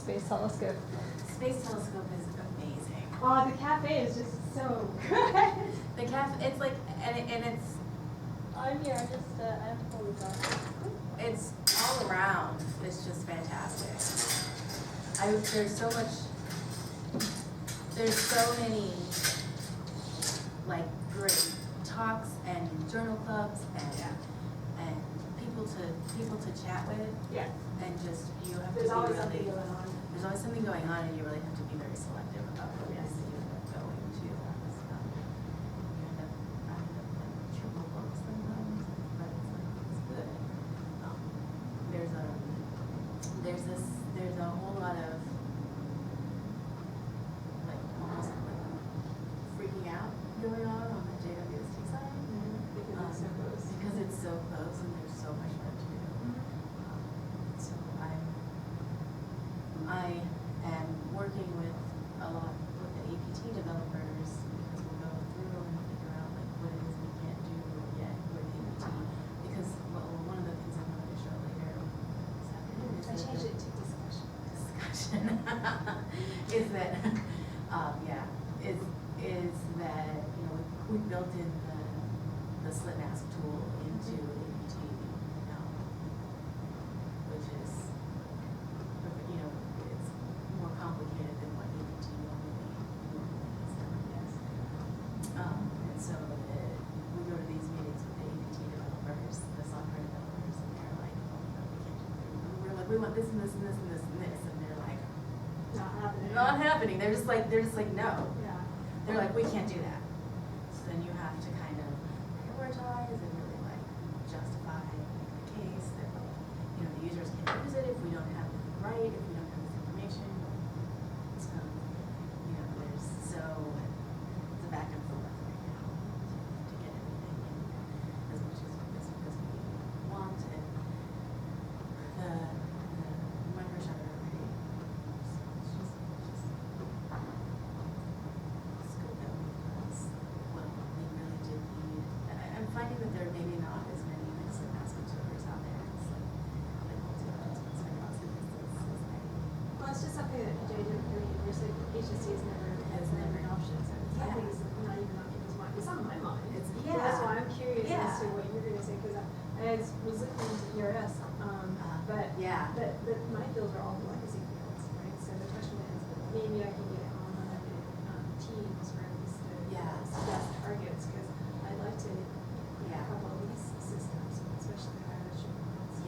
Space telescope. Space telescope is amazing. Oh, the cafe is just so good. The cafe, it's like, and it's. I'm here. I have to pull this off. It's all around. It's just fantastic. There's so many like great talks and journal clubs and people to chat with. Yeah. And just you have There's to be always really, something going on. There's always something going on, and you really have to be very selective about what it is that you end up going to. You end up like triple books sometimes, but it's good. There's a whole lot of like almost like freaking out going on the JWST side. Because it's so close. Because it's so close and there's so much work to do. So I am working with a lot with the APT developers because we'll go through and figure out like what it is we can't do yet with APT. Because one of the things I wanted to show later this afternoon is I changed it to discussion. Discussion is that is that we built in the slit mask tool into APT, which is it's more complicated than what APT normally is. And so we go to these meetings with the APT developers, the software developers, and they're like, oh no, we can't do that. We're like, we want this and this and this and this and this, and they're like, Not happening. not happening. They're just like no. Yeah. They're like, we can't do that. So then you have to kind of prioritize and really like justify the case that the users can't use it if we don't have it right, if we don't have this information. So there's it's a back and forth right now to get everything in as much as we want, and the members are pretty. I'm finding that there may be not as many mixed mass observers out there. It's like Well, it's just something that agency has never an option. So I think it's not even on people's mind. It's on my mind. So that's why I'm curious as to what you're going to say, because I was looking into ERS, but my fields are all legacy fields, right? So the question is, maybe I can get on teams or at least suggest targets, because I'd like to have all these systems, especially the High-Redshift ones.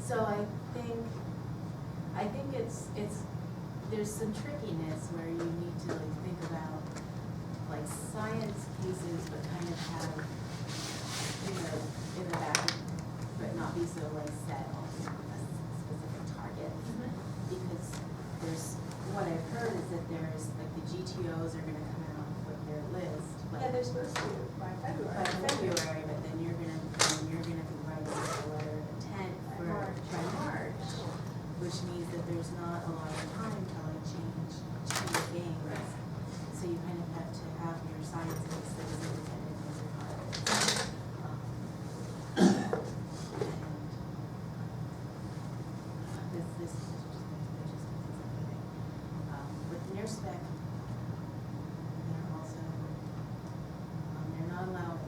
So I think it's there's some trickiness where you need to like think about like science cases, but kind of have in the back, but not be so like set on a specific target. Because there's what I've heard is that there's like the GTOs are going to come out with their list. They're supposed to by February. But then you're gonna be writing a letter of intent by March, which means that there's not a lot of time to like change things. So you kind of have to have your scientists that is independent of your targets. And this is just amazing. With NearSpec, they're also they're not allowing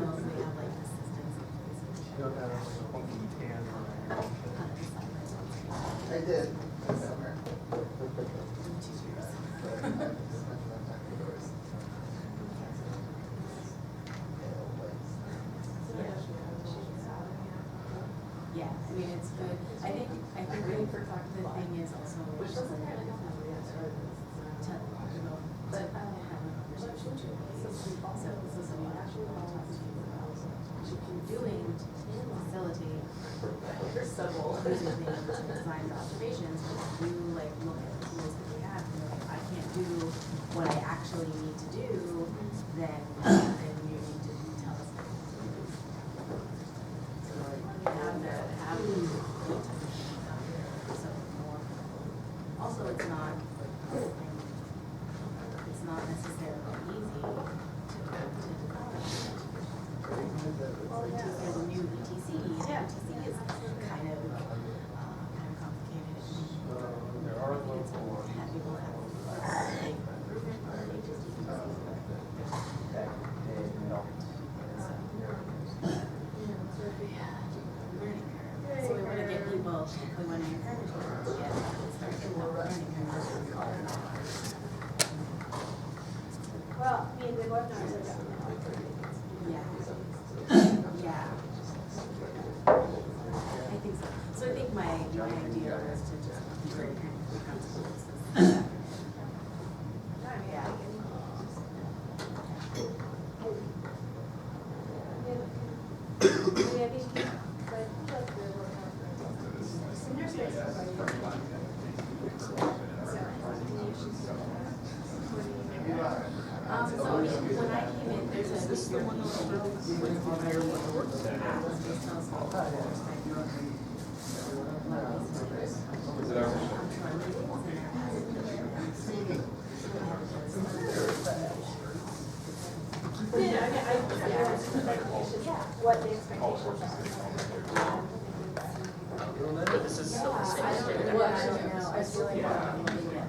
knows, we have like assistants in place. You don't have like a funky tan on there. I did. This summer. 2 years. Yeah, I mean, it's good. I think the thing is also to have a conversation too. So this is something actually want to talk to you about what you're doing to facilitate using things to design for observations. If you like look at the tools that we have and you're like, I can't do what I actually need to do, then you need to tell us. Also, it's not necessarily easy to develop. There's a new ETC. ETC is kind of complicated. There are local Have people have improvement or they just learning curve. So we want to get people, we want to encourage people to get started with learning curve. Well, I mean, the webinars are definitely. Yeah. Yeah. I think so. So I think my idea is to just be very consequences. Yeah. So when I came in, there's a this the one What the expectations are. This is still the same I don't standard. know. I feel like what I'm looking at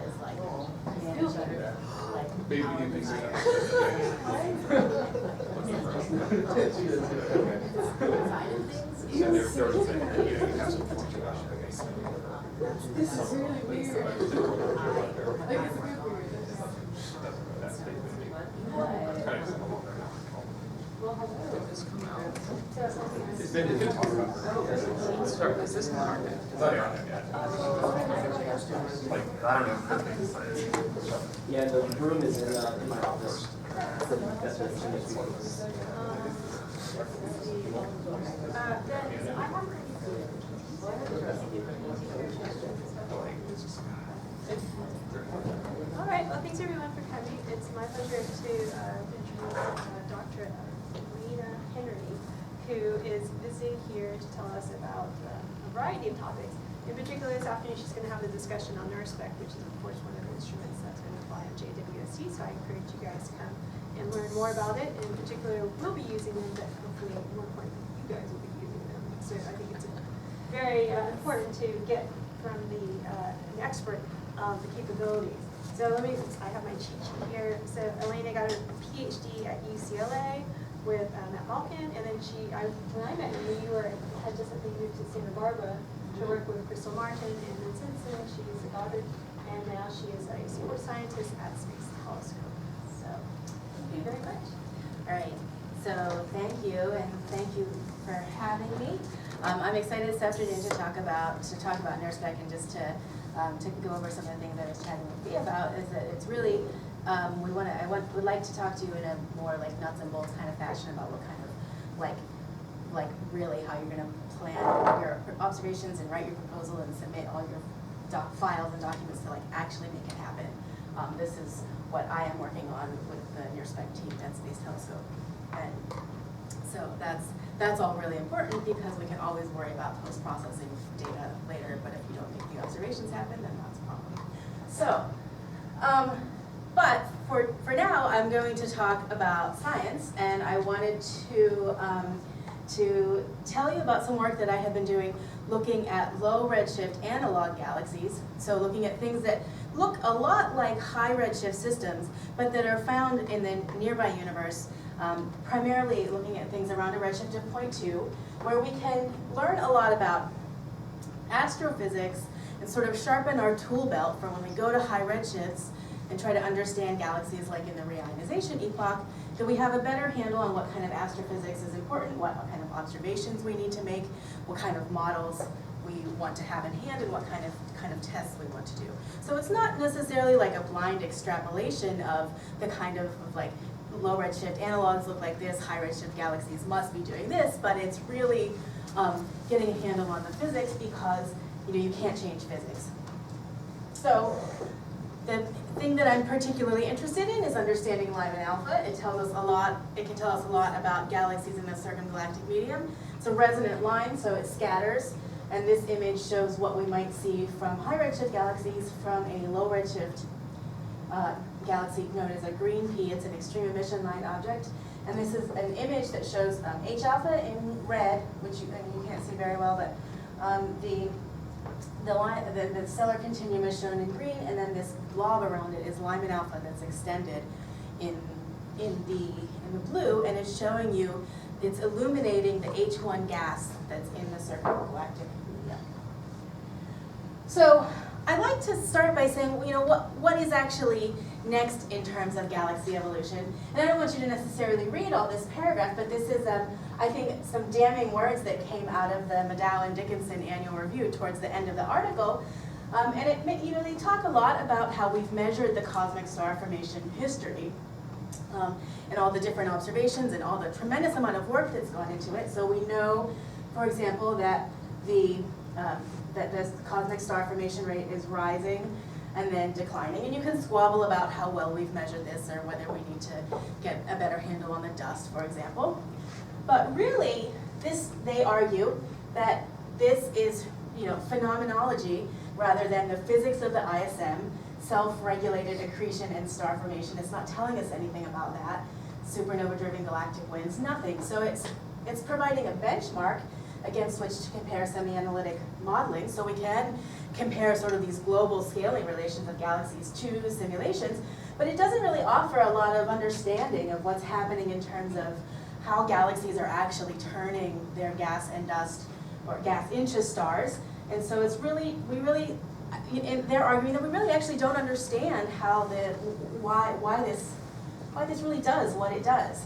is like manager, like Maybe how you think so. side of things. Yeah, they're saying, you have some fluctuation. This is really weird. It's been talked about. Sorry, is this not? It's not on it yet. Like, I don't know. Yeah, the room is in my office. That's what it's All right, well, thanks everyone for coming. It's my pleasure to introduce Dr. Alaina, who is visiting here to tell us about a variety of topics. In particular, this afternoon, she's going to have a discussion on NERSPEC, which is, of course, one of the instruments that's going to apply on JWST, so I encourage you guys to come and learn more about it. In particular, we'll be using them, but hopefully at one point you guys will be using them. So I think it's very important to get from an expert the capabilities. So I have my cheat sheet here. So Alaina got her PhD at UCLA with Matt Malkin, and then when I met you had just moved to Santa Barbara to work with Crystal Martin, and then since then she's a Goddard, and now she is a support scientist at Space Telescope. So thank you very much. All right, so thank you, and thank you for having me. I'm excited this afternoon to talk about NERSPEC and just to go over some of the things I was chatting with Thea about. Is that it's really I would like to talk to you in a more like nuts and bolts kind of fashion about what kind of like really how you're going to plan your observations and write your proposal and submit all your files and documents to like actually make it happen. This is what I am working on with the NERSPEC team at Space Telescope, and so that's all really important because we can always worry about post-processing data later, but if you don't make the observations happen, then that's a problem. So, but for now, I'm going to talk about science, and I wanted to tell you about some work that I have been doing looking at low redshift analog galaxies, so looking at things that look a lot like high redshift systems, but that are found in the nearby universe, primarily looking at things around a redshift of 0.2, where we can learn a lot about astrophysics and sort of sharpen our tool belt for when we go to high redshifts and try to understand galaxies like in the Reionization-Epoch, that we have a better handle on what kind of astrophysics is important, what kind of observations we need to make, what kind of models we want to have in hand, and what kind of tests we want to do. So it's not necessarily like a blind extrapolation of the kind of like low redshift analogs look like this, high redshift galaxies must be doing this, but it's really getting a handle on the physics because you can't change physics. So the thing that I'm particularly interested in is understanding Lyman alpha. It tells us a lot. It can tell us a lot about galaxies in the circumgalactic medium. It's a resonant line, so it scatters. And this image shows what we might see from high redshift galaxies from a low redshift galaxy known as a green P. It's an extreme emission line object. And this is an image that shows H alpha in red, which you can't see very well, but the stellar continuum is shown in green, and then this blob around it is Lyman alpha that's extended in the blue, and it's showing you, it's illuminating the H1 gas that's in the circumgalactic medium. So I'd like to start by saying, what is actually next in terms of galaxy evolution? And I don't want you to necessarily read all this paragraph, but this is, I think, some damning words that came out of the Maddow and Dickinson annual review towards the end of the article. And they talk a lot about how we've measured the cosmic star formation history and all the different observations and all the tremendous amount of work that's gone into it. So we know, for example, that that this cosmic star formation rate is rising and then declining. And you can squabble about how well we've measured this or whether we need to get a better handle on the dust, for example. But really, they argue that this is phenomenology rather than the physics of the ISM, self-regulated accretion and star formation. It's not telling us anything about that. Supernova-driven galactic winds, nothing. So it's providing a benchmark against which to compare semi-analytic modeling, so we can compare sort of these global scaling relations of galaxies to simulations, but it doesn't really offer a lot of understanding of what's happening in terms of how galaxies are actually turning their gas and dust, or gas into stars. And so it's really, they're arguing that we really actually don't understand how why this really does what it does.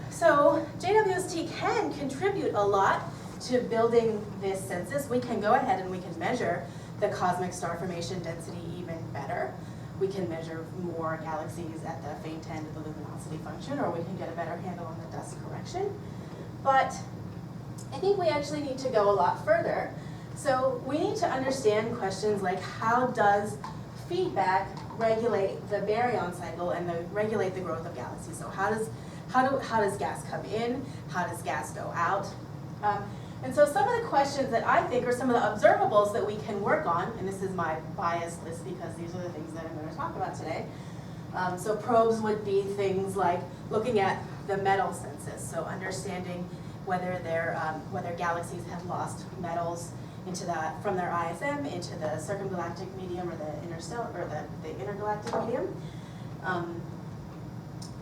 So JWST can contribute a lot to building this census. We can go ahead and we can measure the cosmic star formation density even better. We can measure more galaxies at the faint end of the luminosity function, or we can get a better handle on the dust correction. But I think we actually need to go a lot further. So we need to understand questions like, how does feedback regulate the baryon cycle and regulate the growth of galaxies? So how does gas come in? How does gas go out? And so some of the questions that I think are some of the observables that we can work on, and this is my bias list because these are the things that I'm going to talk about today. So probes would be things like looking at the metal census, so understanding whether galaxies have lost metals from their ISM into the circumgalactic medium or the intergalactic medium.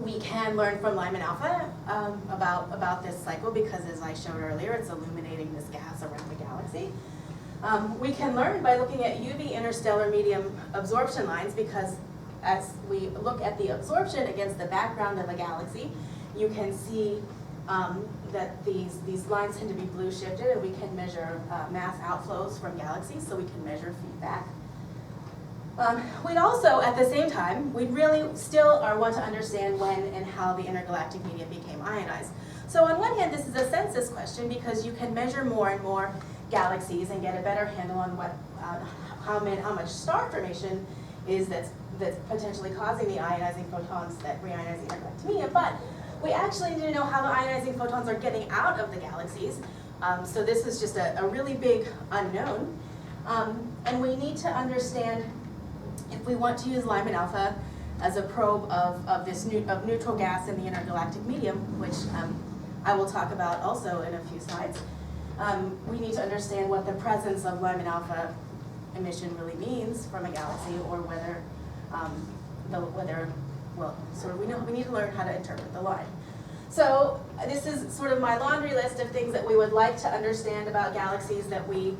We can learn from Lyman alpha about this cycle because, as I showed earlier, it's illuminating this gas around the galaxy. We can learn by looking at UV interstellar medium absorption lines because as we look at the absorption against the background of a galaxy, you can see that these lines tend to be blue shifted, and we can measure mass outflows from galaxies, so we can measure feedback. We'd also, at the same time, we'd really still want to understand when and how the intergalactic medium became ionized. So on one hand, this is a census question because you can measure more and more galaxies and get a better handle on how much star formation is that's potentially causing the ionizing photons that reionize the intergalactic medium. But we actually need to know how the ionizing photons are getting out of the galaxies. So this is just a really big unknown. And we need to understand, if we want to use Lyman alpha as a probe of neutral gas in the intergalactic medium, which I will talk about also in a few slides, we need to understand what the presence of Lyman alpha emission really means from a galaxy, or whether, we need to learn how to interpret the line. So this is sort of my laundry list of things that we would like to understand about galaxies that we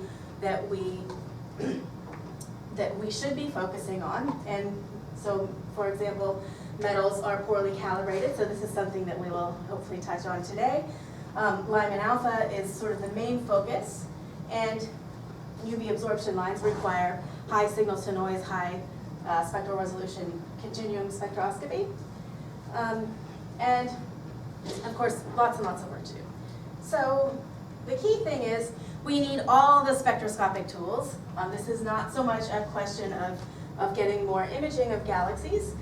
should be focusing on. And so, for example, metals are poorly calibrated, so this is something that we will hopefully touch on today. Lyman alpha is sort of the main focus, and UV absorption lines require high signal to noise, high spectral resolution continuum spectroscopy. And of course, lots and lots of work to do. So the key thing is we need all the spectroscopic tools. This is not so much a question of getting more imaging of galaxies.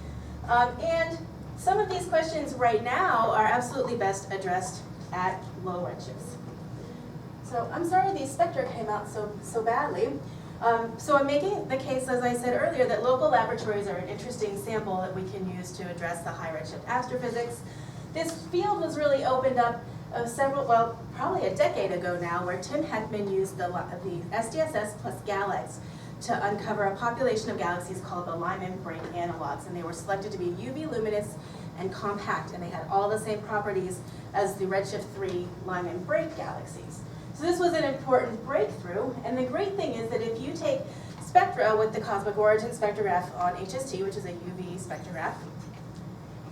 And some of these questions right now are absolutely best addressed at low redshifts. So I'm sorry these spectra came out so badly. So I'm making the case, as I said earlier, that local laboratories are an interesting sample that we can use to address the high redshift astrophysics. This field was really opened up probably a decade ago now, where Tim Heckman used the SDSS plus GALEX to uncover a population of galaxies called the Lyman break analogs, and they were selected to be UV luminous and compact, and they had all the same properties as the redshift 3 Lyman break galaxies. So this was an important breakthrough, and the great thing is that if you take spectra with the cosmic origin spectrograph on HST, which is a UV spectrograph,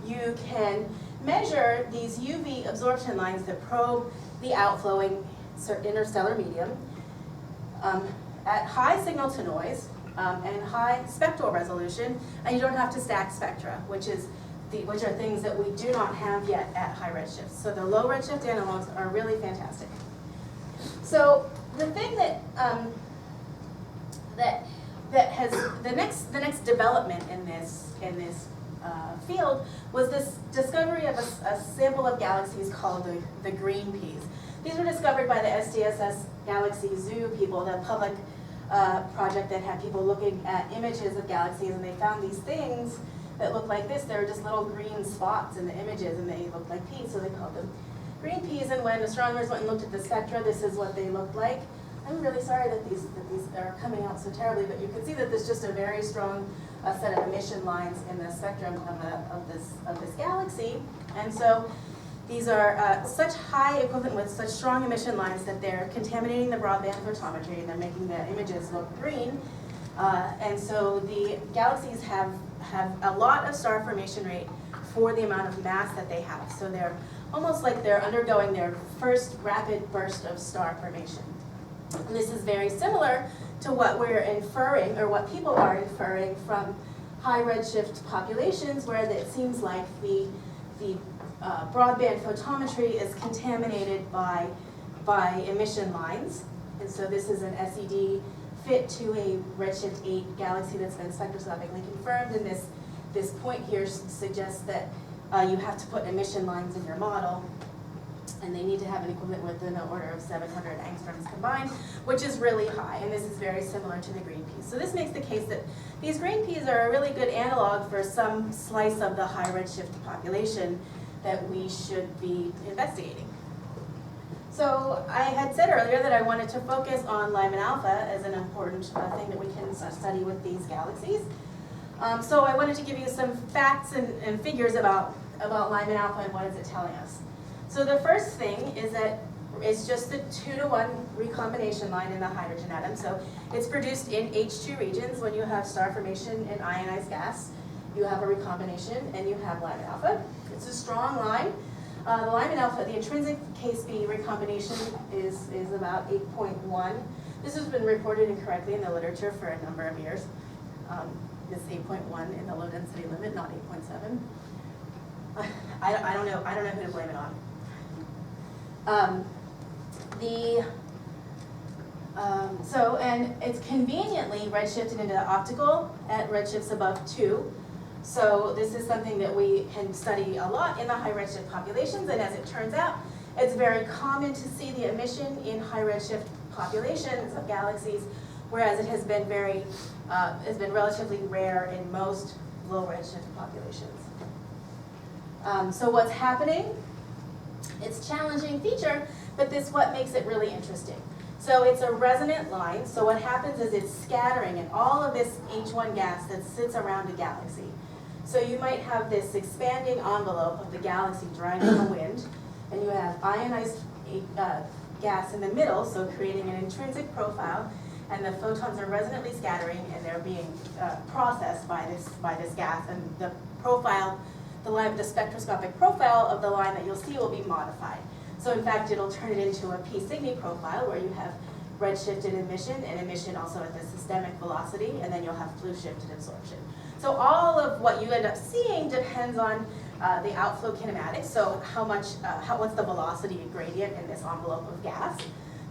you can measure these UV absorption lines that probe the outflowing interstellar medium at high signal to noise and high spectral resolution, and you don't have to stack spectra, which are things that we do not have yet at high redshift. So the low redshift analogs are really fantastic. So the thing that has the next development in this field was this discovery of a sample of galaxies called the green peas. These were discovered by the SDSS Galaxy Zoo people, the public project that had people looking at images of galaxies, and they found these things that look like this. They were just little green spots in the images, and they looked like peas, so they called them green peas. And when astronomers went and looked at the spectra, this is what they looked like. I'm really sorry that these are coming out so terribly, but you can see that there's just a very strong set of emission lines in the spectrum of this galaxy. And so these are such high equivalent with such strong emission lines that they're contaminating the broadband photometry, and they're making the images look green. And so the galaxies have a lot of star formation rate for the amount of mass that they have. So they're almost like they're undergoing their first rapid burst of star formation. And this is very similar to what we're inferring, or what people are inferring from high redshift populations, where it seems like the broadband photometry is contaminated by emission lines. And so this is an SED fit to a redshift 8 galaxy that's been spectroscopically confirmed, and this point here suggests that you have to put emission lines in your model, and they need to have an equivalent within the order of 700 angstroms combined, which is really high, and this is very similar to the green peas. So this makes the case that these green peas are a really good analog for some slice of the high redshift population that we should be investigating. So I had said earlier that I wanted to focus on Lyman alpha as an important thing that we can study with these galaxies. So I wanted to give you some facts and figures about Lyman alpha and what is it telling us. So the first thing is that it's just the 2-to-1 recombination line in the hydrogen atom. So it's produced in H2 regions. When you have star formation in ionized gas, you have a recombination and you have Lyman alpha. It's a strong line. The Lyman alpha, the intrinsic K-speed recombination is about 8.1. This has been reported incorrectly in the literature for a number of years. This 8.1 in the low density limit, not 8.7. I don't know who to blame it on. And it's conveniently redshifted into optical at redshifts above 2. So this is something that we can study a lot in the high redshift populations, and as it turns out, it's very common to see the emission in high redshift populations of galaxies, whereas it has been relatively rare in most low redshift populations. So what's happening? It's a challenging feature, but this is what makes it really interesting. So it's a resonant line, so what happens is it's scattering in all of this H1 gas that sits around a galaxy. So you might have this expanding envelope of the galaxy driving the wind, and you have ionized gas in the middle, so creating an intrinsic profile, and the photons are resonantly scattering, and they're being processed by this gas, and the profile, the spectroscopic profile of the line that you'll see will be modified. So in fact, it'll turn it into a P Cygni profile where you have redshifted emission and emission also at the systemic velocity, and then you'll have flue shifted absorption. So all of what you end up seeing depends on the outflow kinematics, so what's the velocity gradient in this envelope of gas,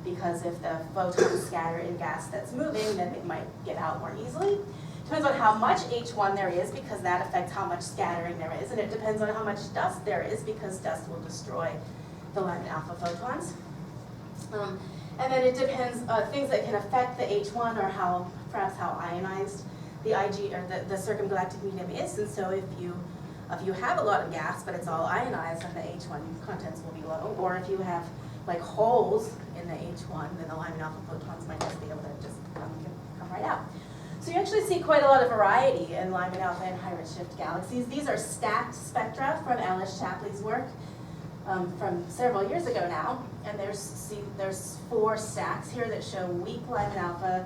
because if the photons scatter in gas that's moving, then it might get out more easily. Depends on how much H1 there is, because that affects how much scattering there is, and it depends on how much dust there is, because dust will destroy the Lyman alpha photons. And then it depends, things that can affect the H1 or perhaps how ionized the IG or the circumgalactic medium is. And so if you have a lot of gas but it's all ionized, then the H1 contents will be low. Or if you have like holes in the H1, then the Lyman alpha photons might just be able to just come right out. So you actually see quite a lot of variety in Lyman alpha and high-redshift galaxies. These are stacked spectra from Alice Shapley's work from several years ago now, and there's 4 stacks here that show weak Lyman alpha.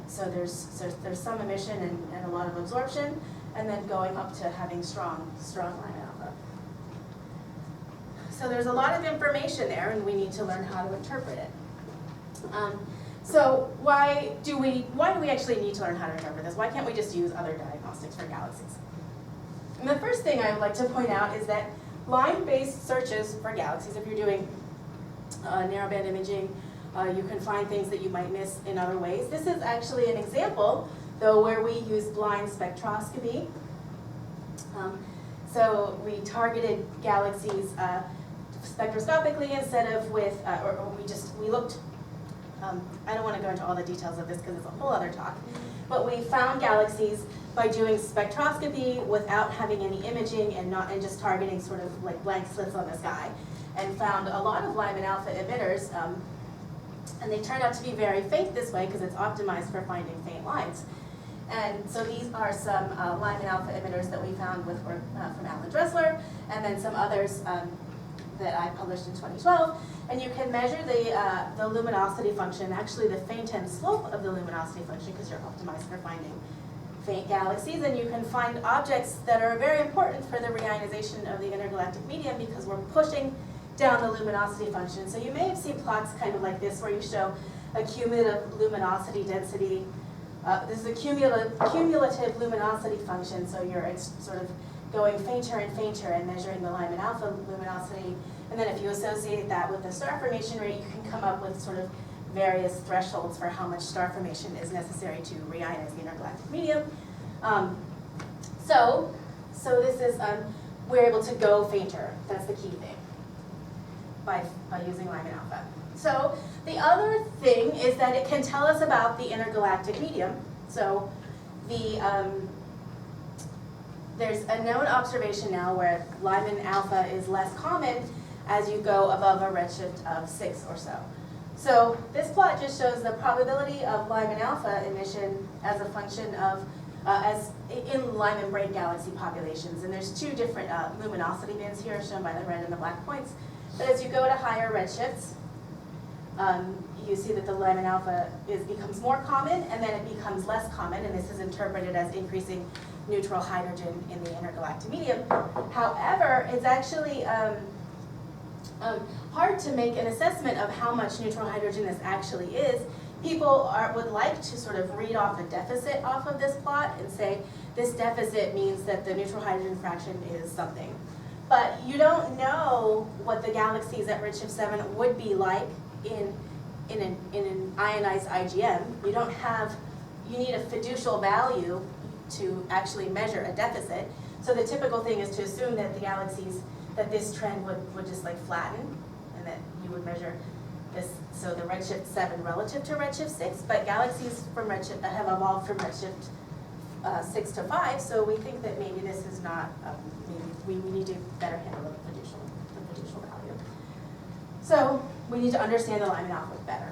So there's some emission and a lot of absorption, and then going up to having strong Lyman alpha. So there's a lot of information there, and we need to learn how to interpret it. So why do we actually need to learn how to interpret this? Why can't we just use other diagnostics for galaxies? And the first thing I would like to point out is that line-based searches for galaxies, if you're doing narrowband imaging, you can find things that you might miss in other ways. This is actually an example, though, where we use blind spectroscopy. So we targeted galaxies spectroscopically instead of with, we looked, I don't want to go into all the details of this because it's a whole other talk, but we found galaxies by doing spectroscopy without having any imaging and just targeting sort of like blank slits on the sky, and found a lot of Lyman alpha emitters, and they turned out to be very faint this way because it's optimized for finding faint lines. And so these are some Lyman alpha emitters that we found with work from Alan Dressler, and then some others that I published in 2012. And you can measure the luminosity function, actually the faint end slope of the luminosity function, because you're optimized for finding faint galaxies, and you can find objects that are very important for the reionization of the intergalactic medium because we're pushing down the luminosity function. So you may have seen plots kind of like this where you show a cumulative luminosity density. This is a cumulative luminosity function, so you're sort of going fainter and fainter and measuring the Lyman alpha luminosity. And then if you associate that with the star formation rate, you can come up with sort of various thresholds for how much star formation is necessary to reionize the intergalactic medium. So this is, we're able to go fainter. That's the key thing by using Lyman alpha. So the other thing is that it can tell us about the intergalactic medium. So there's a known observation now where Lyman alpha is less common as you go above a redshift of 6 or so. So this plot just shows the probability of Lyman alpha emission as a function of, in Lyman brain galaxy populations. And there's 2 different luminosity bands here shown by the red and the black points. But as you go to higher redshifts, you see that the Lyman alpha becomes more common, and then it becomes less common, and this is interpreted as increasing neutral hydrogen in the intergalactic medium. However, it's actually hard to make an assessment of how much neutral hydrogen this actually is. People would like to sort of read off a deficit off of this plot and say, this deficit means that the neutral hydrogen fraction is something. But you don't know what the galaxies at redshift 7 would be like in an ionized IgM. You need a fiducial value to actually measure a deficit. So the typical thing is to assume that the galaxies, that this trend would just like flatten, and that you would measure this, so the redshift 7 relative to redshift 6, but galaxies from redshift have evolved from redshift 6 to 5, so we think that maybe this is not, maybe we need to better handle the fiducial value. So we need to understand the Lyman alpha better.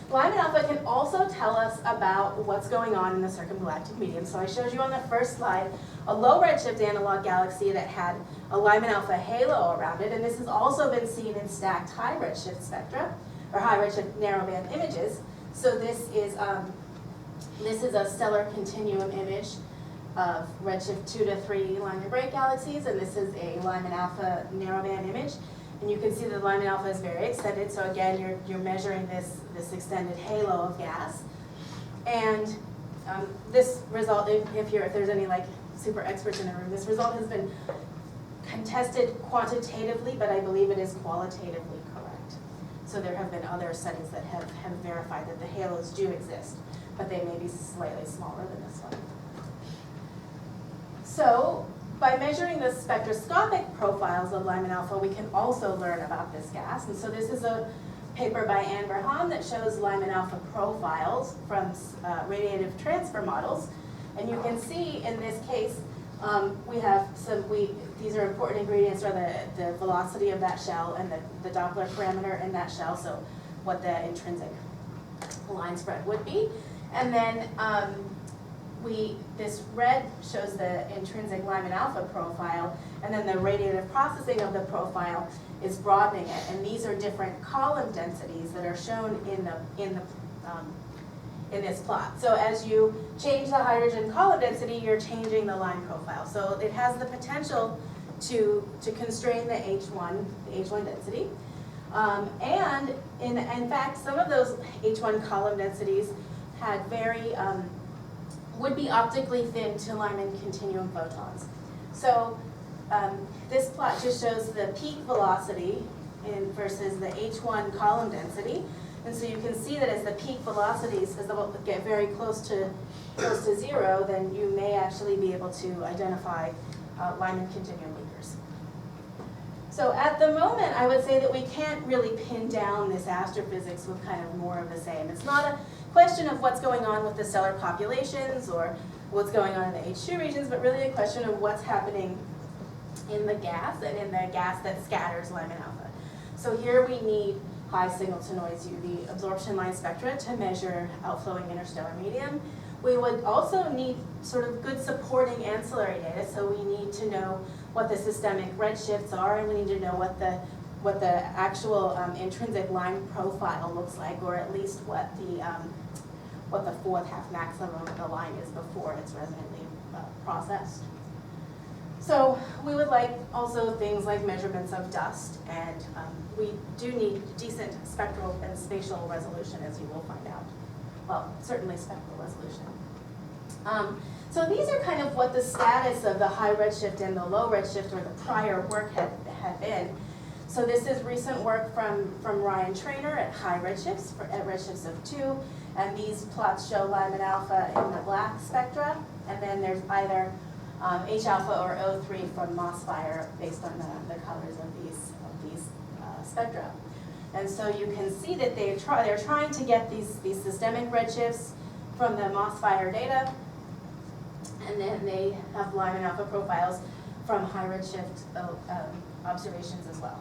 Lyman alpha can also tell us about what's going on in the circumgalactic medium. So I showed you on the first slide a low redshift analog galaxy that had a Lyman alpha halo around it, and this has also been seen in stacked high redshift spectra, or high redshift narrowband images. So this is a stellar continuum image of redshift 2 to 3 Lyman break galaxies, and this is a Lyman alpha narrowband image. And you can see that the Lyman alpha is very extended, so again, you're measuring this extended halo of gas. And this result, if there's any like super experts in the room, this result has been contested quantitatively, but I believe it is qualitatively correct. So there have been other studies that have verified that the halos do exist, but they may be slightly smaller than this one. So by measuring the spectroscopic profiles of Lyman alpha, we can also learn about this gas. And so this is a paper by Anne Berhan that shows Lyman alpha profiles from radiative transfer models. And you can see in this case, we have these are important ingredients, are the velocity of that shell and the Doppler parameter in that shell, so what the intrinsic line spread would be. And then this red shows the intrinsic Lyman alpha profile, and then the radiative processing of the profile is broadening it. And these are different column densities that are shown in this plot. So as you change the hydrogen column density, you're changing the line profile. So it has the potential to constrain the H1 density. And in fact, some of those H1 column densities had would be optically thin to Lyman continuum photons. So this plot just shows the peak velocity versus the H1 column density. And so you can see that as the peak velocities get very close to zero, then you may actually be able to identify Lyman continuum leakers. So at the moment, I would say that we can't really pin down this astrophysics with kind of more of the same. It's not a question of what's going on with the stellar populations or what's going on in the H2 regions, but really a question of what's happening in the gas and in the gas that scatters Lyman alpha. So here we need high signal-to-noise UV absorption line spectra to measure outflowing interstellar medium. We would also need sort of good supporting ancillary data, so we need to know what the systemic redshifts are, and we need to know what the actual intrinsic line profile looks like, or at least what the fourth half maximum of the line is before it's resonantly processed. So we would like also things like measurements of dust, and we do need decent spectral and spatial resolution, as you will find out. Well, certainly spectral resolution. So these are kind of what the status of the high redshift and the low redshift, or the prior work had been. So this is recent work from Ryan Trainer at high redshifts, at redshifts of 2, and these plots show Lyman alpha in the black spectra, and then there's either H alpha or O3 from Mossfire based on the colors of these spectra. And so you can see that they're trying to get these systemic redshifts from the Mossfire data, and then they have Lyman alpha profiles from high redshift observations as well.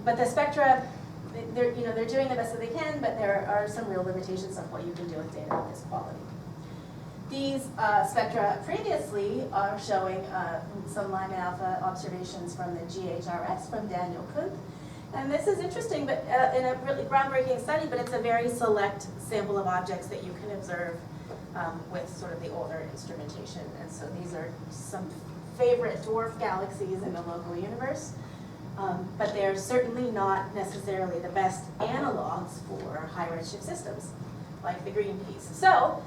But the spectra, they're doing the best that they can, but there are some real limitations of what you can do with data of this quality. These spectra previously are showing some Lyman alpha observations from the GHRS from Daniel Kuhn. And this is interesting, but in a really groundbreaking study, but it's a very select sample of objects that you can observe with sort of the older instrumentation. And so these are some favorite dwarf galaxies in the local universe, but they're certainly not necessarily the best analogs for high redshift systems, like the green peas. So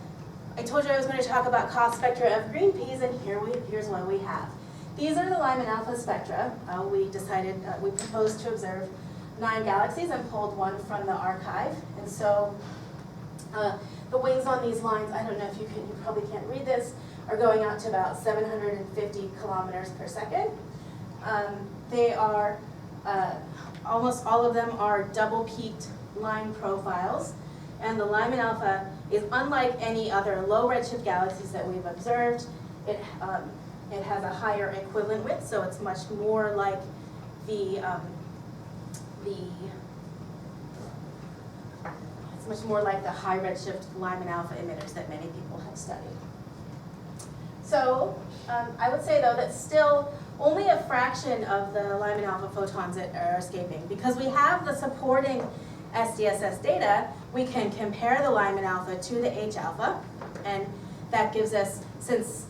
I told you I was going to talk about cost spectra of green peas, and here's what we have. These are the Lyman alpha spectra. We proposed to observe 9 galaxies and pulled one from the archive. And so the wings on these lines, I don't know if you probably can't read this, are going out to about 750 kilometers per second. They are, almost all of them are double peaked line profiles. And the Lyman alpha is unlike any other low redshift galaxies that we've observed. It has a higher equivalent width, so it's much more like the much more like the high-redshift Lyman alpha emitters that many people have studied. So I would say, though, that still only a fraction of the Lyman alpha photons that are escaping. Because we have the supporting SDSS data, we can compare the Lyman alpha to the H alpha, and that gives us, since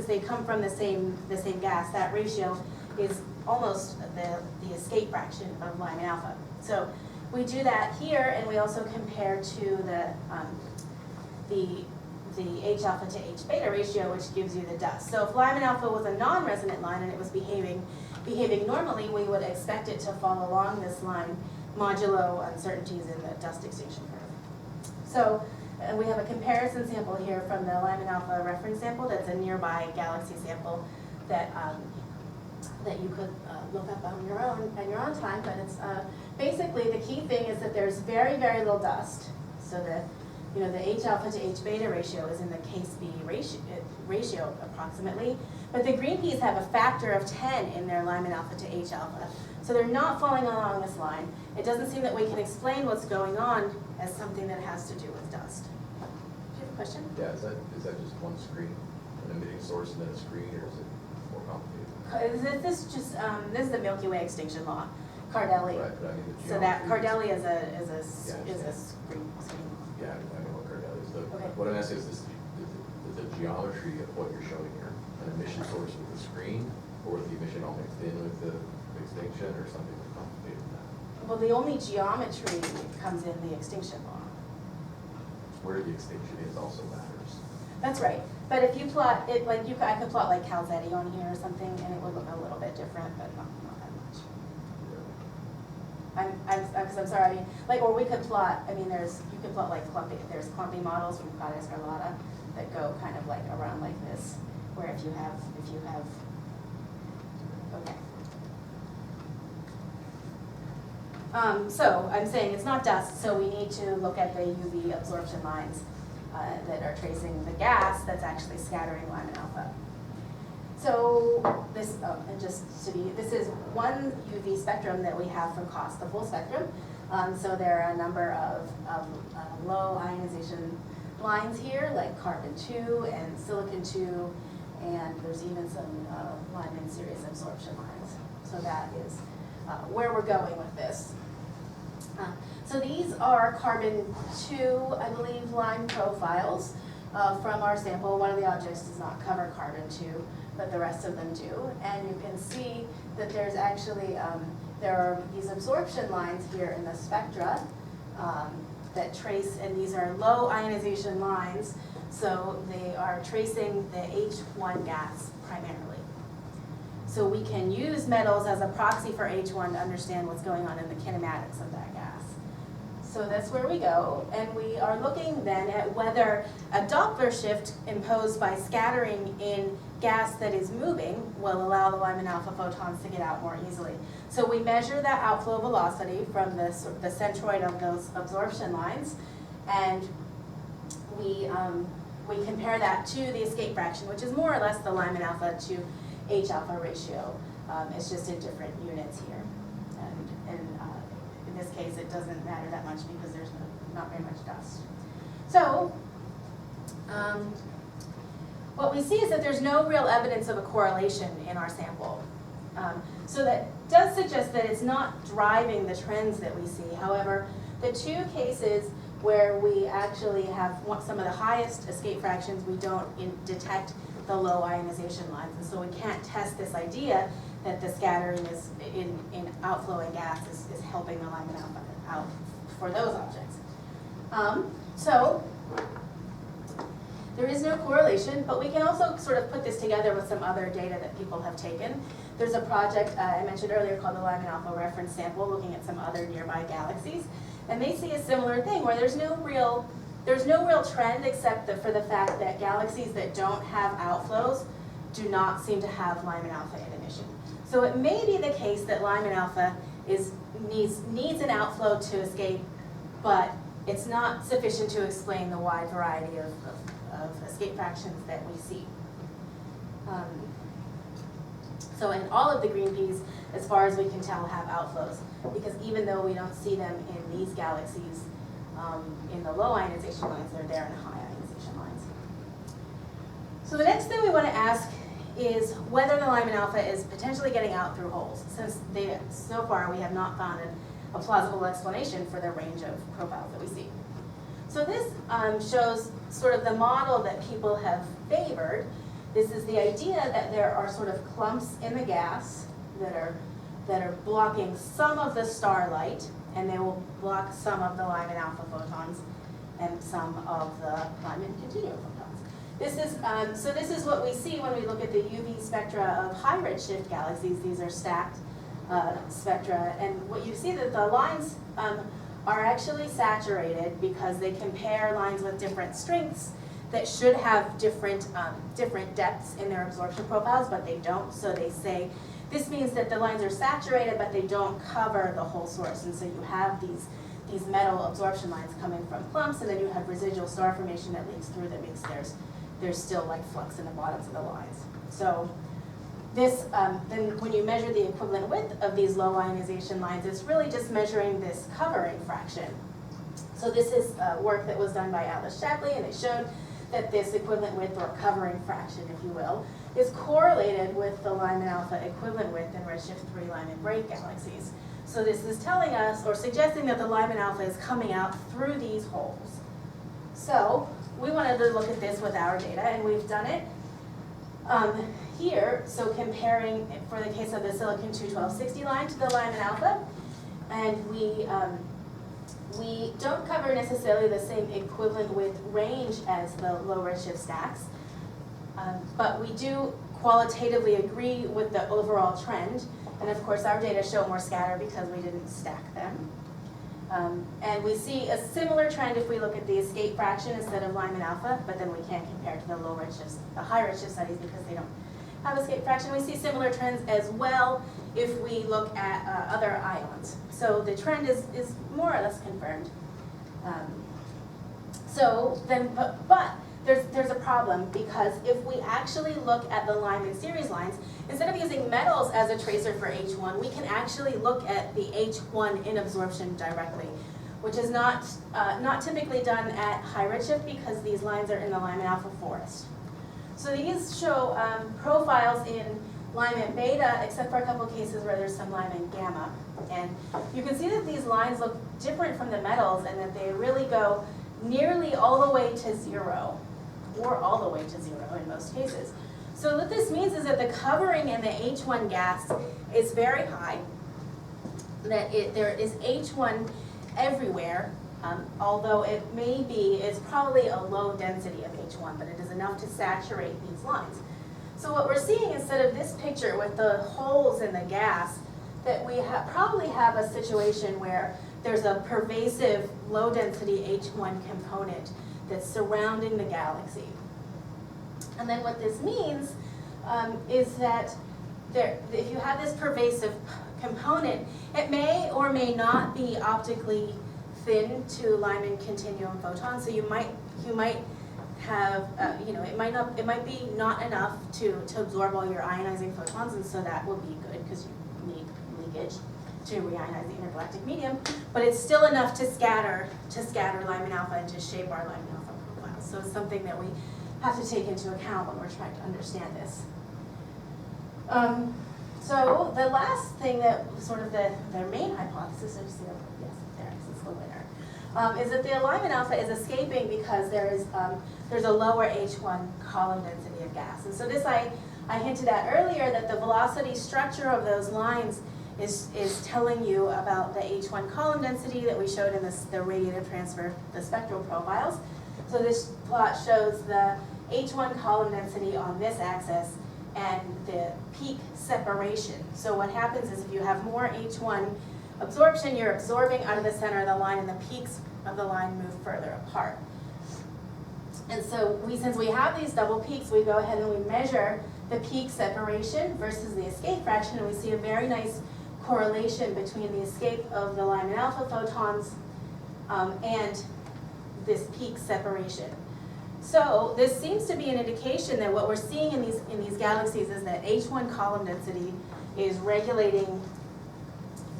they come from the same gas, that ratio is almost the escape fraction of Lyman alpha. So we do that here, and we also compare to the H alpha to H beta ratio, which gives you the dust. So if Lyman alpha was a non-resonant line and it was behaving normally, we would expect it to fall along this line modulo uncertainties in the dust extinction curve. So we have a comparison sample here from the Lyman alpha reference sample that's a nearby galaxy sample that you could look up on your own time, but it's basically the key thing is that there's very, very little dust. So the H alpha to H beta ratio is in the case B ratio approximately, but the green peas have a factor of 10 in their Lyman alpha to H alpha. So they're not falling along this line. It doesn't seem that we can explain what's going on as something that has to do with dust. Do you have a question? Yeah, is that just one screen, an emitting source and then a screen, or is it more complicated? This is the Milky Way extinction law, Cardelli. Right, but I mean the So that geometry Cardelli is a screen. Yeah, I know what Cardelli is. Okay. What I'm asking is the geometry of what you're showing here, an emission source with the screen, or with the emission all mixed in with the extinction, or something more complicated than that? Well, the only geometry comes in the extinction law. Where the extinction is also matters. That's right. But if you plot it, I could plot like Calzetti on here or something, and it would look a little bit different, but not that much. I'm sorry. I mean, or we could plot. I mean, you could plot like there's clumping models from Claudia Scarlata that go kind of like around like this, where if you have okay. So I'm saying it's not dust, so we need to look at the UV absorption lines that are tracing the gas that's actually scattering Lyman alpha. So this is one UV spectrum that we have from COST, the full spectrum. So there are a number of low ionization lines here, like carbon-2 and silicon-2, and there's even some Lyman series absorption lines. So that is where we're going with this. So these are carbon-2, I believe, line profiles from our sample. One of the objects does not cover carbon-2, but the rest of them do. And you can see that there's actually, there are these absorption lines here in the spectra that trace, and these are low ionization lines, so they are tracing the H1 gas primarily. So we can use metals as a proxy for H1 to understand what's going on in the kinematics of that gas. So that's where we go, and we are looking then at whether a Doppler shift imposed by scattering in gas that is moving will allow the Lyman alpha photons to get out more easily. So we measure that outflow velocity from the centroid of those absorption lines, and we compare that to the escape fraction, which is more or less the Lyman alpha to H alpha ratio. It's just in different units here. And in this case, it doesn't matter that much because there's not very much dust. So what we see is that there's no real evidence of a correlation in our sample. So that does suggest that it's not driving the trends that we see. However, the two cases where we actually have some of the highest escape fractions, we don't detect the low ionization lines. And so we can't test this idea that the scattering is in outflowing gas is helping the Lyman alpha out for those objects. So there is no correlation, but we can also sort of put this together with some other data that people have taken. There's a project I mentioned earlier called the Lyman alpha reference sample, looking at some other nearby galaxies, and they see a similar thing where there's no real trend except for the fact that galaxies that don't have outflows do not seem to have Lyman alpha in emission. So it may be the case that Lyman alpha needs an outflow to escape, but it's not sufficient to explain the wide variety of escape fractions that we see. So and all of the green peas, as far as we can tell, have outflows, because even though we don't see them in these galaxies, In the low ionization lines, they're there in the high ionization lines. So the next thing we want to ask is whether the Lyman alpha is potentially getting out through holes, since so far we have not found a plausible explanation for the range of profiles that we see. So this shows sort of the model that people have favored. This is the idea that there are sort of clumps in the gas that are blocking some of the starlight, and they will block some of the Lyman alpha photons and some of the Lyman continuum photons. This is what we see when we look at the UV spectra of high-redshift galaxies. These are stacked spectra, and what you see that the lines are actually saturated because they compare lines with different strengths that should have different depths in their absorption profiles, but they don't. So they say this means that the lines are saturated, but they don't cover the whole source, and so you have these metal absorption lines coming from clumps, and then you have residual star formation that leaks through that makes there's still like flux in the bottoms of the lines. So this, then when you measure the equivalent width of these low ionization lines, it's really just measuring this covering fraction. So this is work that was done by Alice Shapley, and it showed that this equivalent width, or covering fraction, if you will, is correlated with the Lyman alpha equivalent width in redshift 3 Lyman break galaxies. So this is telling us, or suggesting, that the Lyman alpha is coming out through these holes. So we wanted to look at this with our data, and we've done it here. So comparing, for the case of the silicon 21260 line to the Lyman alpha, and we don't cover necessarily the same equivalent width range as the low redshift stacks, but we do qualitatively agree with the overall trend. And of course, our data show more scatter because we didn't stack them. And we see a similar trend if we look at the escape fraction instead of Lyman alpha, but then we can't compare to the low redshift, the high redshift studies because they don't have escape fraction. We see similar trends as well if we look at other ions. So the trend is more or less confirmed. But there's a problem, because if we actually look at the Lyman series lines, instead of using metals as a tracer for H1, we can actually look at the H1 in absorption directly, which is not typically done at high redshift because these lines are in the Lyman alpha forest. So these show profiles in Lyman beta, except for a couple cases where there's some Lyman gamma. And you can see that these lines look different from the metals, and that they really go nearly all the way to 0, or all the way to 0 in most cases. So what this means is that the covering in the H1 gas is very high, that there is H1 everywhere, although it's probably a low density of H1, but it is enough to saturate these lines. So what we're seeing, instead of this picture with the holes in the gas, that we probably have a situation where there's a pervasive low density H1 component that's surrounding the galaxy. And then what this means is that if you have this pervasive component, it may or may not be optically thin to Lyman continuum photons. So you might have, it might be not enough to absorb all your ionizing photons, and so that will be good because you need leakage to reionize the intergalactic medium. But it's still enough to scatter Lyman alpha and to shape our Lyman alpha profile. So it's something that we have to take into account when we're trying to understand this. So the last thing that sort of their main hypothesis, is that the Lyman alpha is escaping because there's a lower H1 column density of gas. And so this I hinted at earlier, that the velocity structure of those lines is telling you about the H1 column density that we showed in the radiative transfer, the spectral profiles. So this plot shows the H1 column density on this axis and the peak separation. So what happens is if you have more H1 absorption, you're absorbing out of the center of the line, and the peaks of the line move further apart. And so since we have these double peaks, we go ahead and we measure the peak separation versus the escape fraction, and we see a very nice correlation between the escape of the Lyman alpha photons and this peak separation. So this seems to be an indication that what we're seeing in these galaxies is that H1 column density is regulating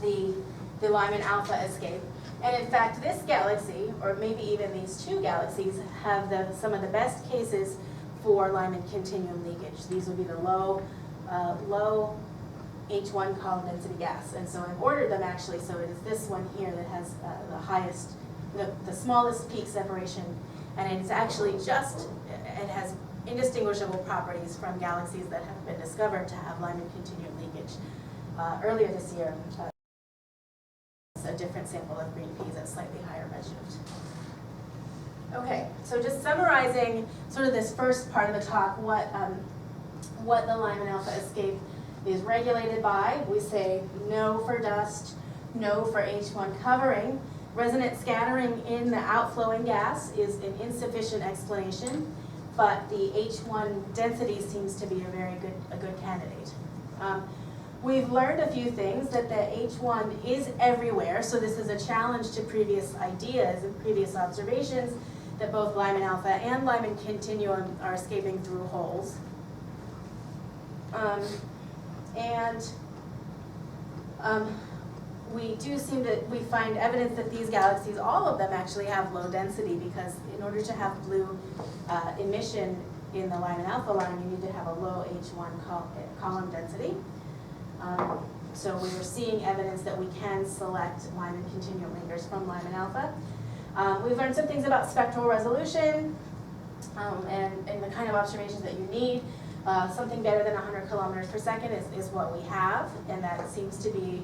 the Lyman alpha escape. And in fact, this galaxy, or maybe even these two galaxies, have some of the best cases for Lyman continuum leakage. These would be the low H1 column density gas. And so I've ordered them actually, so it is this one here that has the highest, the smallest peak separation. And it's actually it has indistinguishable properties from galaxies that have been discovered to have Lyman continuum leakage. Earlier this year, a different sample of green peas at slightly higher redshift. Okay, so just summarizing sort of this first part of the talk, what the Lyman alpha escape is regulated by. We say no for dust, no for H1 covering. Resonant scattering in the outflowing gas is an insufficient explanation, but the H1 density seems to be a good candidate. We've learned a few things, that the H1 is everywhere, so this is a challenge to previous ideas and previous observations that both Lyman alpha and Lyman continuum are escaping through holes. We find evidence that these galaxies, all of them actually have low density, because in order to have blue emission in the Lyman alpha line, you need to have a low H1 column density. So we are seeing evidence that we can select Lyman continuum leakers from Lyman alpha. We've learned some things about spectral resolution and the kind of observations that you need. Something better than 100 kilometers per second is what we have, and that seems to be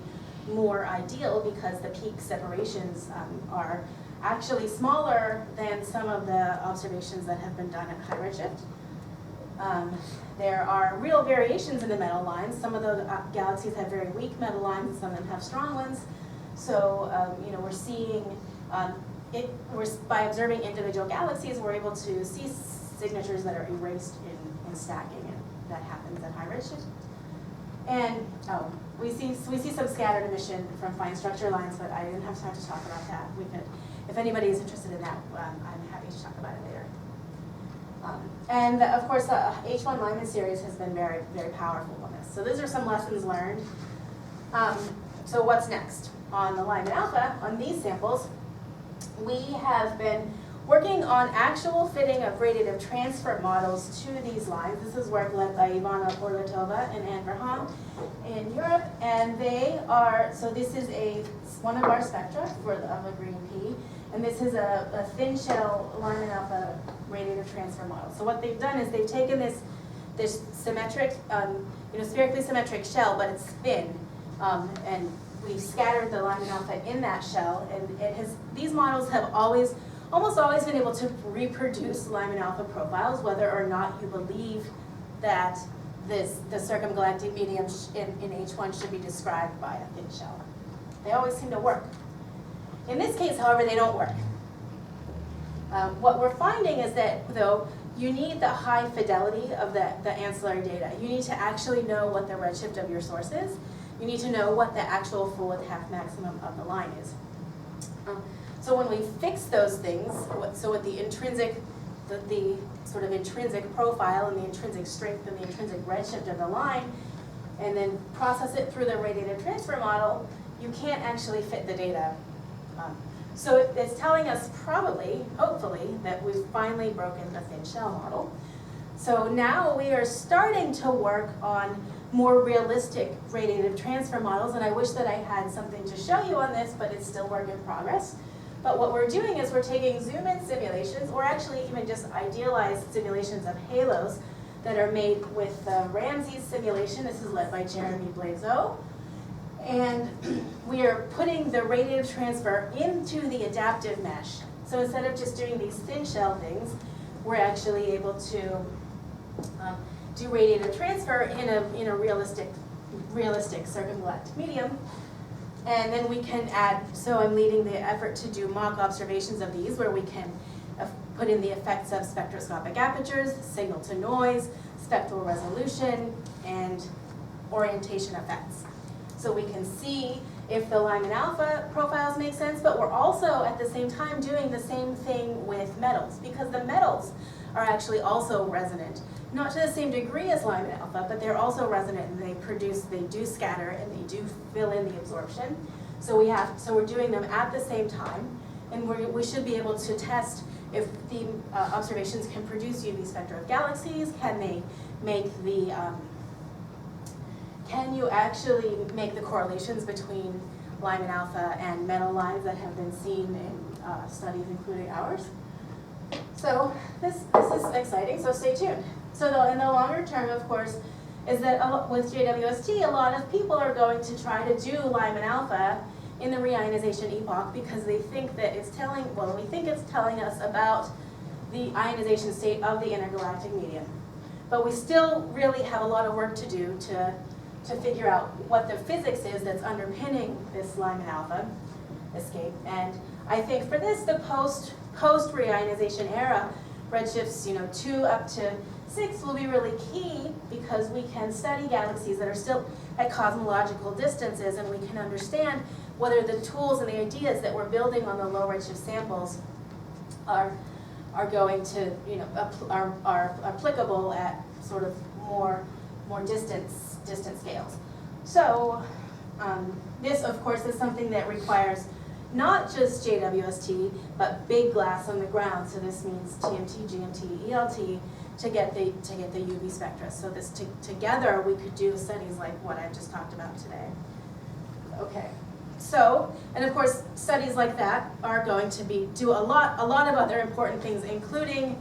more ideal because the peak separations are actually smaller than some of the observations that have been done at high redshift. There are real variations in the metal lines. Some of the galaxies have very weak metal lines, and some of them have strong ones. So we're seeing by observing individual galaxies, we're able to see signatures that are erased in stacking, and that happens at high redshift. And we see some scattered emission from fine structure lines, but I didn't have time to talk about that. We could, if anybody is interested in that, I'm happy to talk about it later. And of course, the H1 Lyman series has been very, very powerful on this. So those are some lessons learned. So what's next? On the Lyman alpha, on these samples, we have been working on actual fitting of radiative transfer models to these lines. This is work led by Ivana Orlatova and Anne Verhaan in Europe, and they are, so this is one of our spectra of a green pea, and this is a thin shell Lyman alpha radiative transfer model. So what they've done is they've taken this symmetric, spherically symmetric shell, but it's thin, and we've scattered the Lyman alpha in that shell, and these models have almost always been able to reproduce Lyman alpha profiles, whether or not you believe that the circumgalactic medium in H1 should be described by a thin shell. They always seem to work. In this case, however, they don't work. What we're finding is that, though, you need the high fidelity of the ancillary data. You need to actually know what the redshift of your source is. You need to know what the actual full width half maximum of the line is. So when we fix those things, so with the sort of intrinsic profile and the intrinsic strength and the intrinsic redshift of the line, and then process it through the radiative transfer model, you can't actually fit the data. So it's telling us probably, hopefully, that we've finally broken the thin shell model. So now we are starting to work on more realistic radiative transfer models, and I wish that I had something to show you on this, but it's still work in progress. But what we're doing is we're taking zoom-in simulations, or actually even just idealized simulations of halos that are made with the Ramsey's simulation. This is led by Jeremy Blazeau. And we are putting the radiative transfer into the adaptive mesh. So instead of just doing these thin shell things, we're actually able to do radiative transfer in a realistic circumgalactic medium. And then we can add, so I'm leading the effort to do mock observations of these, where we can put in the effects of spectroscopic apertures, signal to noise, spectral resolution, and orientation effects. So we can see if the Lyman alpha profiles make sense, but we're also at the same time doing the same thing with metals, because the metals are actually also resonant. Not to the same degree as Lyman alpha, but they're also resonant, and they do scatter, and they do fill in the absorption. So we're doing them at the same time, and we should be able to test if the observations can produce UV spectra of galaxies. Can they make can you actually make the correlations between Lyman alpha and metal lines that have been seen in studies including ours? So this is exciting, so stay tuned. So in the longer term, of course, is that with JWST, a lot of people are going to try to do Lyman alpha in the reionization-epoch because they think that it's telling, well, we think it's telling us about the ionization state of the intergalactic medium. But we still really have a lot of work to do to figure out what the physics is that's underpinning this Lyman alpha escape. And I think for this, the post-reionization era, redshifts 2 up to 6 will be really key because we can study galaxies that are still at cosmological distances, and we can understand whether the tools and the ideas that we're building on the low redshift samples are going to are applicable at sort of more distant scales. So this, of course, is something that requires not just JWST, but big glass on the ground. So this means TMT, GMT, ELT to get the UV spectra. So this together we could do studies like what I've just talked about today. Okay. So, and of course, studies like that are going to do a lot of other important things, including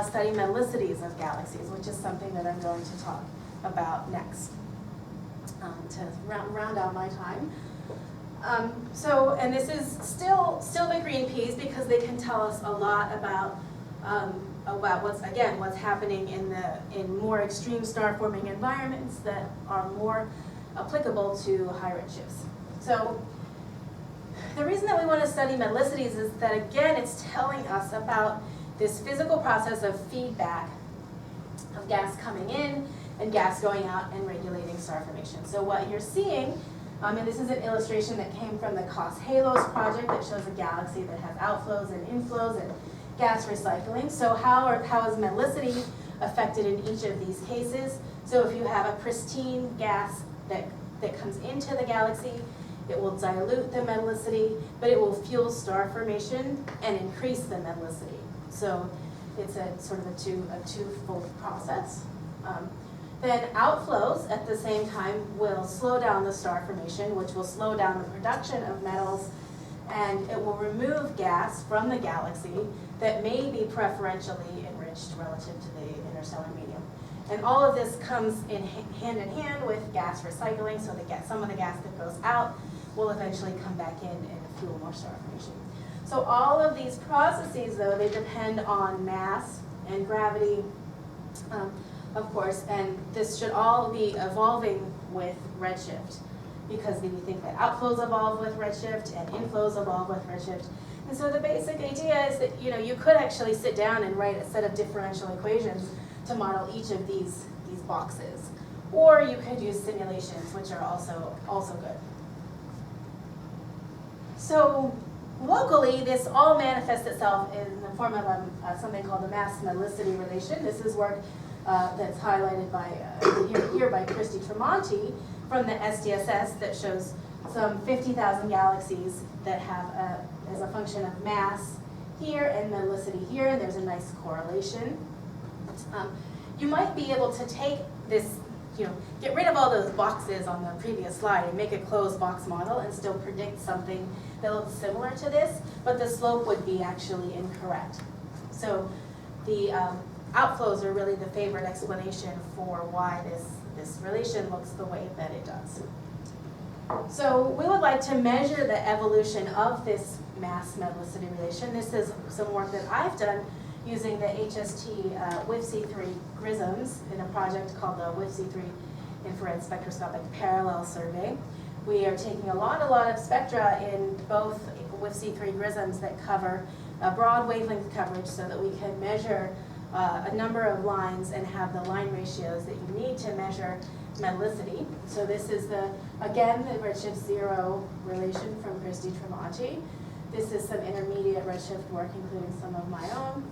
studying metallicities of galaxies, which is something that I'm going to talk about next to round out my time. And this is still the green peas because they can tell us a lot about what's happening in more extreme star-forming environments that are more applicable to high redshifts. So the reason that we want to study metallicities is that, again, it's telling us about this physical process of feedback of gas coming in and gas going out and regulating star formation. So what you're seeing, and this is an illustration that came from the COS Halos project that shows a galaxy that has outflows and inflows and gas recycling. So how is metallicity affected in each of these cases? So if you have a pristine gas that comes into the galaxy, it will dilute the metallicity, but it will fuel star formation and increase the metallicity. So it's a sort of a twofold process. Then outflows at the same time will slow down the star formation, which will slow down the production of metals, and it will remove gas from the galaxy that may be preferentially enriched relative to the interstellar medium. And all of this comes hand in hand with gas recycling, so some of the gas that goes out will eventually come back in and fuel more star formation. So all of these processes, though, they depend on mass and gravity, of course, and this should all be evolving with redshift, because we think that outflows evolve with redshift and inflows evolve with redshift. And so the basic idea is that you could actually sit down and write a set of differential equations to model each of these boxes, or you could use simulations, which are also good. So locally, this all manifests itself in the form of something called the mass-metallicity relation. This is work that's highlighted by here by Christy Tremonti from the SDSS that shows some 50,000 galaxies that have as a function of mass here and metallicity here, and there's a nice correlation. You might be able to take this, get rid of all those boxes on the previous slide and make a closed box model and still predict something that looks similar to this, but the slope would be actually incorrect. So the outflows are really the favorite explanation for why this relation looks the way that it does. So we would like to measure the evolution of this mass-metallicity relation. This is some work that I've done using the HST WIFC3 GRISMs in a project called the WIFC3 Infrared Spectroscopic Parallel Survey. We are taking a lot of spectra in both WIFC3 GRISMs that cover a broad wavelength coverage so that we can measure a number of lines and have the line ratios that you need to measure metallicity. So this is again the redshift 0 relation from Christy Tremonti. This is some intermediate redshift work, including some of my own.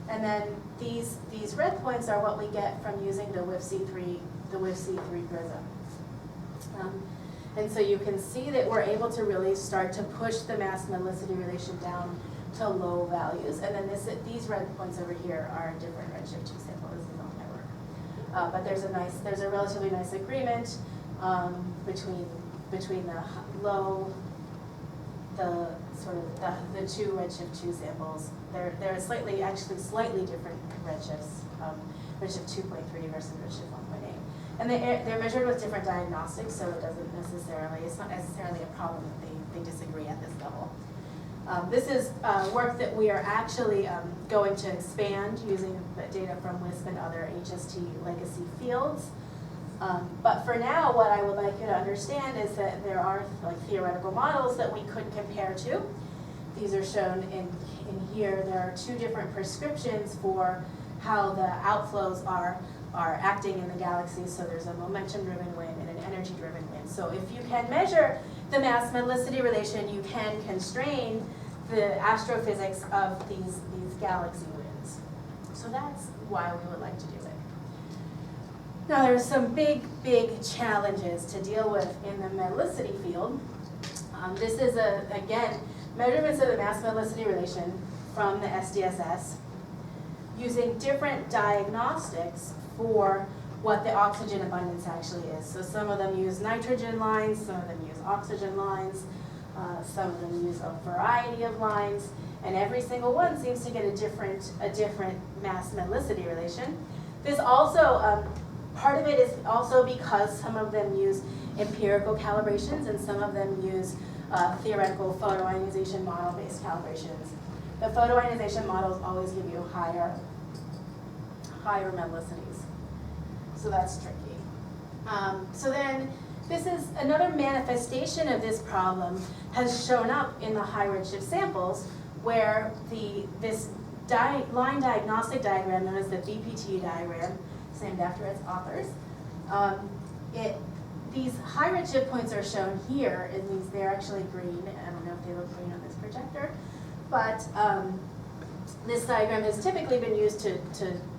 And then these red points are what we get from using the WIFC3 GRISM. And so you can see that we're able to really start to push the mass-metallicity relation down to low values. And then these red points over here are a different redshift 2 sample. This is not my work. But there's a relatively nice agreement between the low, the two redshift 2 samples. They're actually slightly different redshifts, redshift 2.3 versus redshift 1.8. And they're measured with different diagnostics, so it's not necessarily a problem that they disagree at this level. This is work that we are actually going to expand using the data from WISP and other HST legacy fields. But for now, what I would like you to understand is that there are theoretical models that we could compare to. These are shown in here. There are 2 different prescriptions for how the outflows are acting in the galaxies. So there's a momentum-driven wind and an energy-driven wind. So if you can measure the mass-metallicity relation, you can constrain the astrophysics of these galaxy winds. So that's why we would like to do it. Now there's some big challenges to deal with in the metallicity field. This is, again, measurements of the mass-metallicity relation from the SDSS using different diagnostics for what the oxygen abundance actually is. So some of them use nitrogen lines, some of them use oxygen lines, some of them use a variety of lines, and every single one seems to get a different mass-metallicity relation. This also, part of it is also because some of them use empirical calibrations and some of them use theoretical photoionization model-based calibrations. The photoionization models always give you higher metallicities. So that's tricky. So then this is another manifestation of this problem has shown up in the high-redshift samples where this line diagnostic diagram known as the BPT diagram, it's named after its authors. These high-redshift points are shown here, and they're actually green. I don't know if they look green on this projector, but this diagram has typically been used to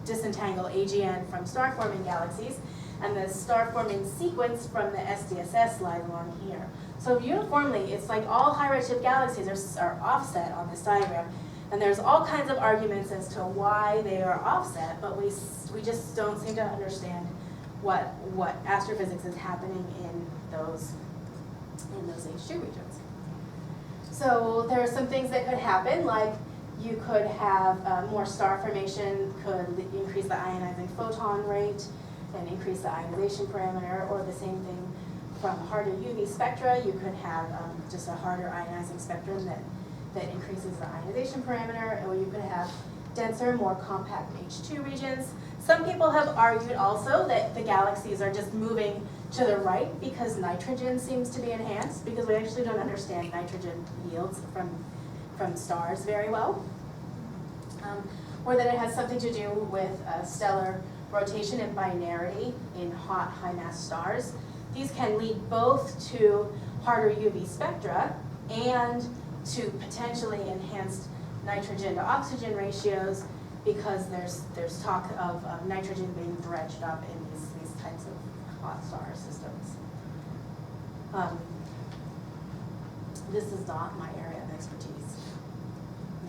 disentangle AGN from star-forming galaxies, and the star-forming sequence from the SDSS lies along here. So uniformly, it's like all high-redshift galaxies are offset on this diagram, and there's all kinds of arguments as to why they are offset, but we just don't seem to understand what astrophysics is happening in those H2 regions. So there are some things that could happen, like you could have more star formation could increase the ionizing photon rate and increase the ionization parameter, or the same thing from harder UV spectra. You could have just a harder ionizing spectrum that increases the ionization parameter, or you could have denser, more compact H2 regions. Some people have argued also that the galaxies are just moving to the right because nitrogen seems to be enhanced, because we actually don't understand nitrogen yields from stars very well. Or that it has something to do with stellar rotation and binarity in hot, high-mass stars. These can lead both to harder UV spectra and to potentially enhanced nitrogen to oxygen ratios, because there's talk of nitrogen being dredged up in these types of hot star systems. This is not my area of expertise.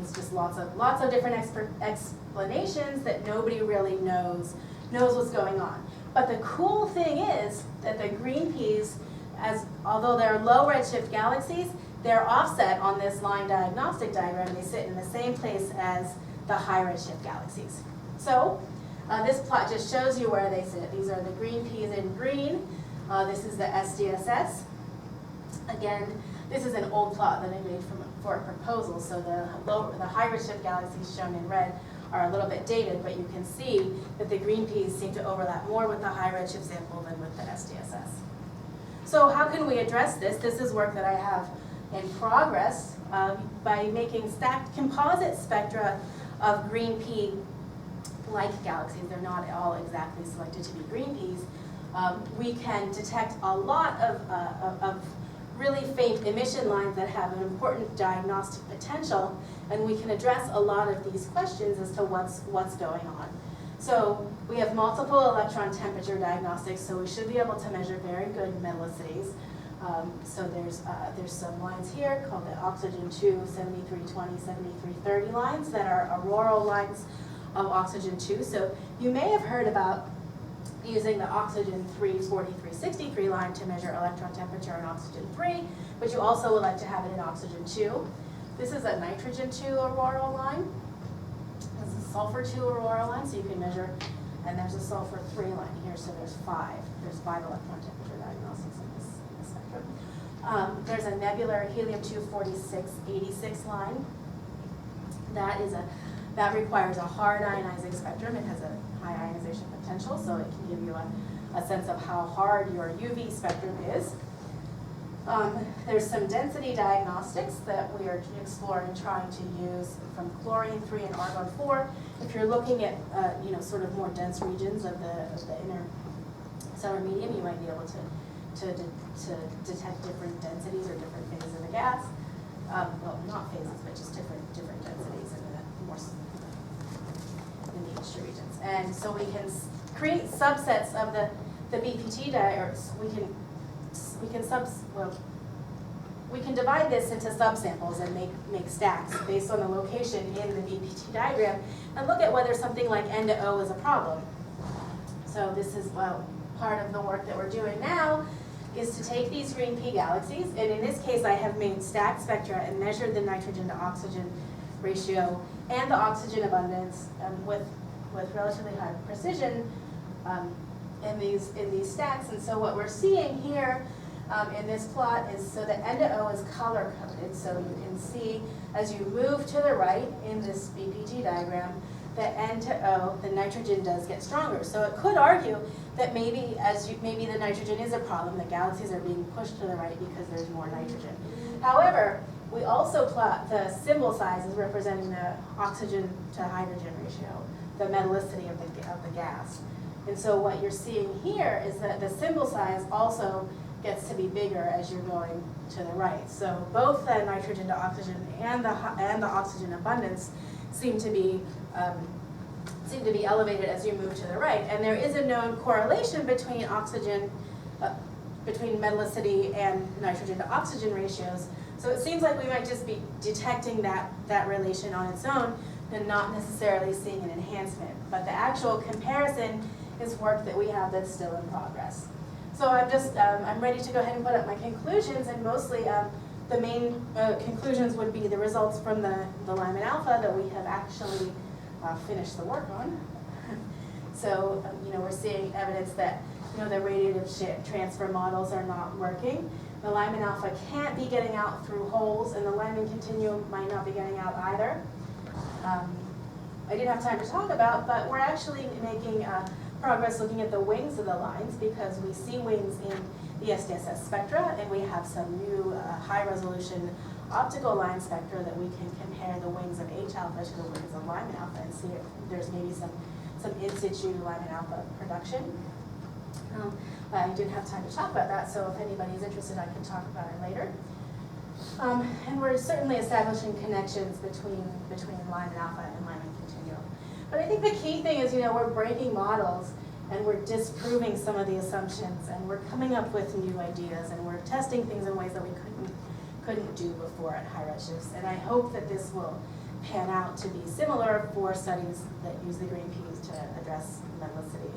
It's just lots of different explanations that nobody really knows what's going on. But the cool thing is that the green peas, although they're low redshift galaxies, they're offset on this line diagnostic diagram. They sit in the same place as the high redshift galaxies. So this plot just shows you where they sit. These are the green peas in green. This is the SDSS. Again, this is an old plot that I made for a proposal. So the high redshift galaxies shown in red are a little bit dated, but you can see that the green peas seem to overlap more with the high redshift sample than with the SDSS. So how can we address this? This is work that I have in progress by making stacked composite spectra of green pea-like galaxies. They're not all exactly selected to be green peas. We can detect a lot of really faint emission lines that have an important diagnostic potential, and we can address a lot of these questions as to what's going on. So we have multiple electron temperature diagnostics, so we should be able to measure very good metallicities. So there's some lines here called the oxygen 2, 7320, 7330 lines that are auroral lines of oxygen 2. So you may have heard about using the oxygen 3 4363 line to measure electron temperature in oxygen 3, but you also would like to have it in oxygen 2. This is a nitrogen 2 auroral line. This is a sulfur 2 auroral line, so you can measure, and there's a sulfur 3 line here, so there's 5. There's 5 electron temperature diagnostics in this spectrum. There's a nebular helium 2 4686 line. That requires a hard ionizing spectrum. It has a high ionization potential, so it can give you a sense of how hard your UV spectrum is. There's some density diagnostics that we are exploring, trying to use from chlorine 3 and argon 4. If you're looking at sort of more dense regions of the inner stellar medium, you might be able to detect different densities or different phases of the gas. Well, not phases, but just different densities in the extra regions. And so we can create subsets of the BPT diagrams. We can divide this into subsamples and make stacks based on the location in the BPT diagram and look at whether something like N to O is a problem. So this is part of the work that we're doing now is to take these green P galaxies, and in this case I have made stacked spectra and measured the nitrogen to oxygen ratio and the oxygen abundance with relatively high precision in these stacks. And so what we're seeing here in this plot is, so the N to O is color coded, so you can see as you move to the right in this BPT diagram, the N to O, the nitrogen does get stronger. So it could argue that maybe the nitrogen is a problem, the galaxies are being pushed to the right because there's more nitrogen. However, we also plot the symbol size as representing the oxygen to hydrogen ratio, the metallicity of the gas. And so what you're seeing here is that the symbol size also gets to be bigger as you're going to the right. So both the nitrogen to oxygen and the oxygen abundance seem to be elevated as you move to the right. And there is a known correlation between between metallicity and nitrogen to oxygen ratios. So it seems like we might just be detecting that relation on its own and not necessarily seeing an enhancement. But the actual comparison is work that we have that's still in progress. So I'm ready to go ahead and put up my conclusions, and mostly the main conclusions would be the results from the Lyman alpha that we have actually finished the work on. So we're seeing evidence that the radiative transfer models are not working. The Lyman alpha can't be getting out through holes, and the Lyman continuum might not be getting out either. I didn't have time to talk about, but we're actually making progress looking at the wings of the lines, because we see wings in the SDSS spectra, and we have some new high-resolution optical line spectra that we can compare the wings of H alpha to the wings of Lyman alpha and see if there's maybe some in situ Lyman alpha production. I didn't have time to talk about that, so if anybody's interested, I can talk about it later. And we're certainly establishing connections between Lyman alpha and Lyman continuum. But I think the key thing is, we're breaking models and we're disproving some of the assumptions, and we're coming up with new ideas, and we're testing things in ways that we couldn't do before at High-Redshifts. And I hope that this will pan out to be similar for studies that use the green P's to address metallicity